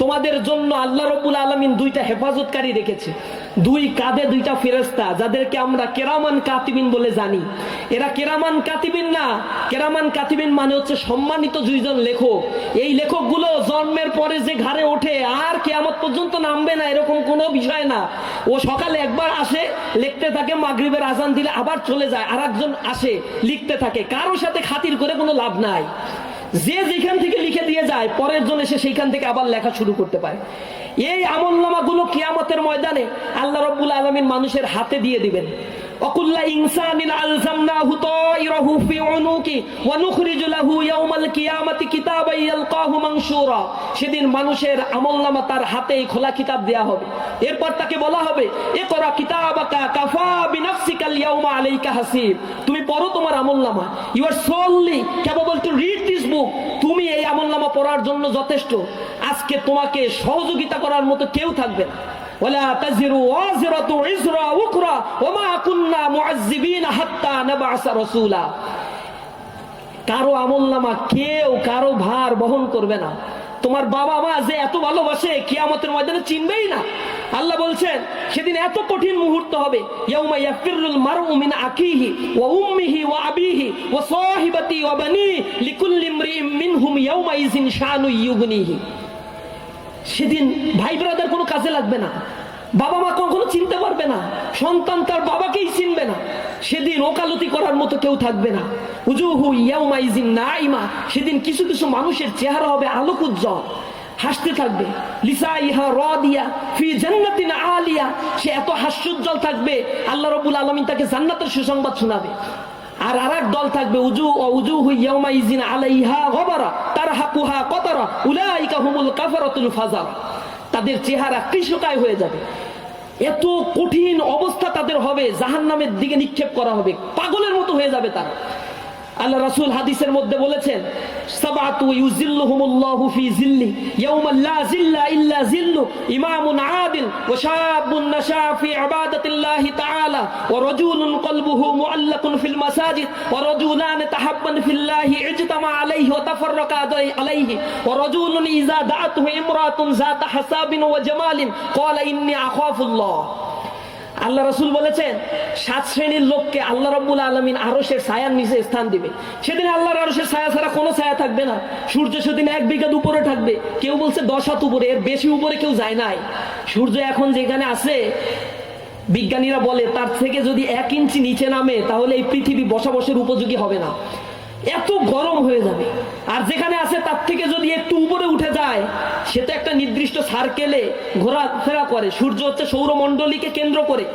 তোমাদের জন্য আল্লাহ রাব্বুল আলামিন দুইটা হেফাজতকারী রেখেছে, দুই কাঁধে দুইটা ফেরেশতা, যাদেরকে আমরা কেরামান কাতিবিন বলে জানি। এরা কেরামান কাতিবিন না, কেরামান কাতিবিন মানে হচ্ছে সম্মানিত দুইজন লেখক। এই লেখকগুলো জন্মের পরে যে ঘাড়ে ওঠে আর কিয়ামত পর্যন্ত নামবে না এরকম কোনো বিষয় না। ও সকালে একবার আসে, লিখতে থাকে, মাগরিবের আজান দিলে আবার চলে যায়, আর একজন আসে লিখতে থাকে। কারোর সাথে খাতির করে কোনো লাভ নাই। যে যেখান থেকে লিখে দিয়ে যায়, পরের জন এসে সেইখান থেকে আবার লেখা শুরু করতে পারে। এই আমলনামাগুলো কিয়ামতের ময়দানে আল্লাহ রাব্বুল আলামিন মানুষের হাতে দিয়ে দিবেন। ওয়াকুল্লা ইনসানিন আলজামনাহু তায়রাহু ফি উনুকি ওয়া নুখরিজু লাহু ইয়াওমাল কিয়ামাতি কিতাবান ইয়ালকাহু মানশুরা। সেদিন মানুষের আমলনামা তার হাতেই খোলা কিতাব দেয়া হবে। এরপর তাকে বলা হবে, ইকরা কিতাবাকা কাফা বিনাফসিকাল ইয়াওমা আলাইকা হাসিব। তুমি পড়ো তোমার আমলনামা। You are solely capable to read this book. তুমি এই আমলনামা পড়ার জন্য যথেষ্ট। আজকে তোমাকে সহযোগিতা করার মতো কেউ থাকবে না। ওয়ালা তাজিরু ওয়াজিরাতু ইজরা উখরা ওয়া মা কুননা মুআজ্জিবিনা হাত্তা নাবআসা রাসূলা। কারো আমলনামা কেউ কারো ভার বহন করবে না। তোমার বাবা মা যে এত ভালোবাসে কিয়ামতের ময়দানে চিনবেই না। আল্লাহ বলছেন সেদিন এত কঠিন মুহূর্ত হবে, ইয়াউমা ইয়াফিরুল মারউ মিন আখিহি ওয়া উম্মিহি ওয়া আবিহি ওয়া সাহিবাতি ওয়া বানি লিকুল্লি ইমরিইম মিনহুম ইয়াউমা ইযিন শানু ইউগনিহি। সেদিন ভাই ব্রাদার কোনো কাজে লাগবে না, বাবা মা কখনো চিনতে পারবে না, সন্তান তার বাবাকেই চিনবে না। সেদিন ওকালতি করার মতো কেউ থাকবে না। উজুহু ইয়াউমাইজিন নাইমা। সেদিন কিছু কিছু মানুষের চেহারা হবে আলোক উজ্জ্বল, হাসতে থাকবে। লিসাইহা রাদিয়া ফি জান্নাতিন আলিয়া। সে এত হাস্যোজ্জ্বল থাকবে, আল্লাহ রাব্বুল আলামিন তাকে জান্নাতের সুসংবাদ শোনাবে। আর আরেক দল থাকবে, উজুহু ইয়াউমাইজিন আলাইহা গবারা তারহাকুহা কতারা উলাইকা হুমুল কাফারাতুল ফাজারা। তাদের চেহারা কৃশকায় হয়ে যাবে। এত কঠিন অবস্থা তাদের হবে, জাহান্নামের দিকে নিক্ষেপ করা হবে, পাগলের মতো হয়ে যাবে তারা। আল্লাহ রাসূল হাদিসের মধ্যে বলেছেন, সাবাতু ইউজিল্লুহুমুল্লাহু ফি জিল্লি ইয়াওমা লা জিল্লা ইল্লা জিল্লু ইমামুন আদিল ওয়া শাবুন নাশা ফি ইবাদাতিল্লাহি তাআলা ওয়া রাজুলুন কলবুহু মুআল্লাকুন ফিল মাসাজিদ ওয়া রাজুলান তাহাব্বান ফিল্লাহি ইজতামা আলাইহি ওয়া তাফাররাকা আলাইহি ওয়া রাজুলুন ইযা দাআতুহু ইমরাতুন যাতা হাসাবিন ওয়া জামালিন ক্বালা ইন্নী আখাফুল্লাহ। আল্লাহ রাসূল বলেছেন 7 শ্রেণীর লোককে আল্লাহ রাব্বুল আলামিন আরশের ছায়ার নিচে স্থান দিবে। সেদিন আল্লাহর আরশের ছায়া ছাড়া কোনো ছায়া থাকবে না। সূর্য সেদিন 1 বিঘাত উপরে থাকবে, কেউ বলছে 10 হাত উপরে, এর বেশি উপরে কেউ যায় নাই। সূর্য এখন যেখানে আছে বিজ্ঞানীরা বলে তার থেকে যদি 1 ইঞ্চি নিচে নামে তাহলে এই পৃথিবী বসবাসের উপযোগী হবে না, এত গরম হয়ে যাবে। আর যেখানে আছে তার থেকে যদি একটু উপরে উঠে যায়, সেটা একটা নির্দিষ্ট সার্কেলে ঘোরাফেরা করে। সূর্য হচ্ছে সৌরমণ্ডলীকে কেন্দ্র করে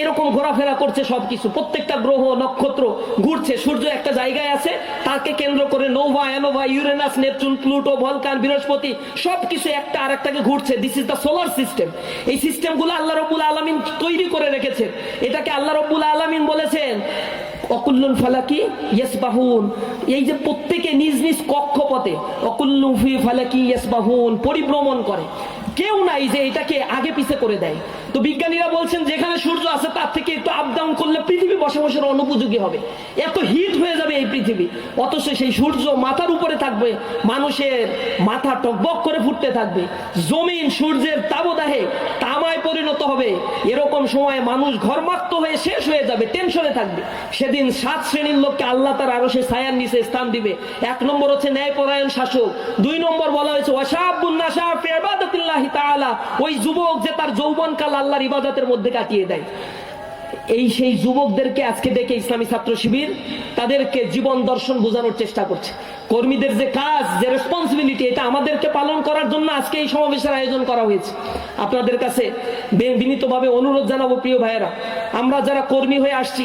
এরকম ঘোরাফেরা করছে, সবকিছু প্রত্যেকটা গ্রহ নক্ষত্র ঘুরছে। সূর্য একটা জায়গায় আছে, তাকে কেন্দ্র করে Nova, ANOVA, Uranus, Neptune, Pluto, Vulcan, বৃহস্পতি সবকিছু একটা আরেকটাকে ঘুরছে। This is the solar system. এই সিস্টেমগুলো আল্লাহ রাব্বুল আলামিন তৈরি করে রেখেছেন। এটাকে আল্লাহ রাব্বুল আলামিন বলেছেন অকুল্লুল ফালাকি ইয়াসবাহুন। এই যে প্রত্যেকে নিজ নিজ কক্ষপথে অকুল্লু ফি ফালাকি ইয়াসবাহুন পরিভ্রমণ করে, কেউ নাই যে এটাকে আগে পিছে করে দেয়। তো বিজ্ঞানীরা বলছেন যেখানে সূর্য আছে তার থেকে একটু আপ ডাউন করলে পৃথিবী বসবাসের অনুপযোগী হবে, এত হিট হয়ে যাবে এই পৃথিবী। অথচ সেই সূর্য মাথার উপরে থাকবে, মানুষের মাথা টকবক করে ফুটতে থাকবে। জমিন সূর্যের তাবদাহে তামায় পরিণত হবে। এরকম সময় মানুষ ঘর্মাক্ত হয়ে শেষ হয়ে যাবে, টেনশনে থাকবে। সেদিন 7 শ্রেণীর লোককে আল্লাহ তার আরশের ছায়ার নিচে স্থান দিবে। 1 নম্বর হচ্ছে ন্যায়পরায়ণ শাসক। 2 নম্বর বলা হয়েছে ওয়াশাবুন নাশা ফি ইবাদাতিল্লাহি তাআলা, ওই যুবক যে তার যৌবনকাল আল্লাহর ইবাদতের মধ্যে কাটিয়ে দেয়। এই সেই যুবকদেরকে আজকে দেখে ইসলামী ছাত্র শিবির তাদেরকে জীবন দর্শন বোঝানোর চেষ্টা করছে। কর্মীদের যে কাজ, যে রেসপন্সিবিলিটি, এটা আমাদেরকে পালন করার জন্য আজকে এই সমাবেশের আয়োজন করা হয়েছে। আপনাদের কাছে বিনীতভাবে অনুরোধ জানাবো, প্রিয় ভাইয়েরা, আমরা যারা কর্মী হয়ে আসছি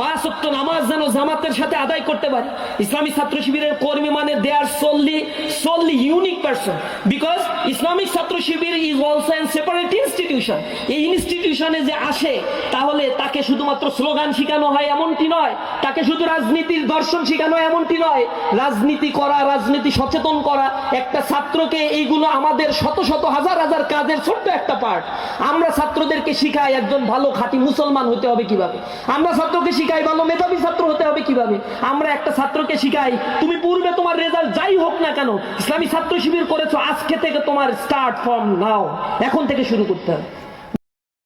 5 ওয়াক্ত নামাজ যেন জামাতের সাথে আদায় করতে পারি। ইসলামী ছাত্র শিবিরের কর্মী মানে they are solely unique person, because Islamic Chhatra Shibir is also an separate institution. এই ইনস্টিটিউশনে যে আসে তাহলে তাকে শুধুমাত্র স্লোগান শিখানো হয় এমনটি নয়, তাকে শুধু রাজনীতির দর্শন শিখানো হয় এমনটি নয়। রাজনীতি করা, রাজনীতি সচেতন করা একটা ছাত্রকে, এইগুলো আমাদের শত শত হাজার হাজার কাজের ছোট্ট একটা পার্ট। আমরা ছাত্রদেরকে শিখাই একজন ভালো খাঁটি মুসলমান হতে হবে কিভাবে, আমরা ছাত্রকে শিখাই ভালো মেধাবী ছাত্র হতে হবে কিভাবে, আমরা একটা ছাত্রকে শিখাই তুমি পূর্বে তোমার রেজাল্ট যাই হোক না কেন ইসলামী ছাত্র শিবির করেছো, আজকে থেকে তোমার স্টার্ট ফ্রম নাও, এখন থেকে শুরু করতে হবে।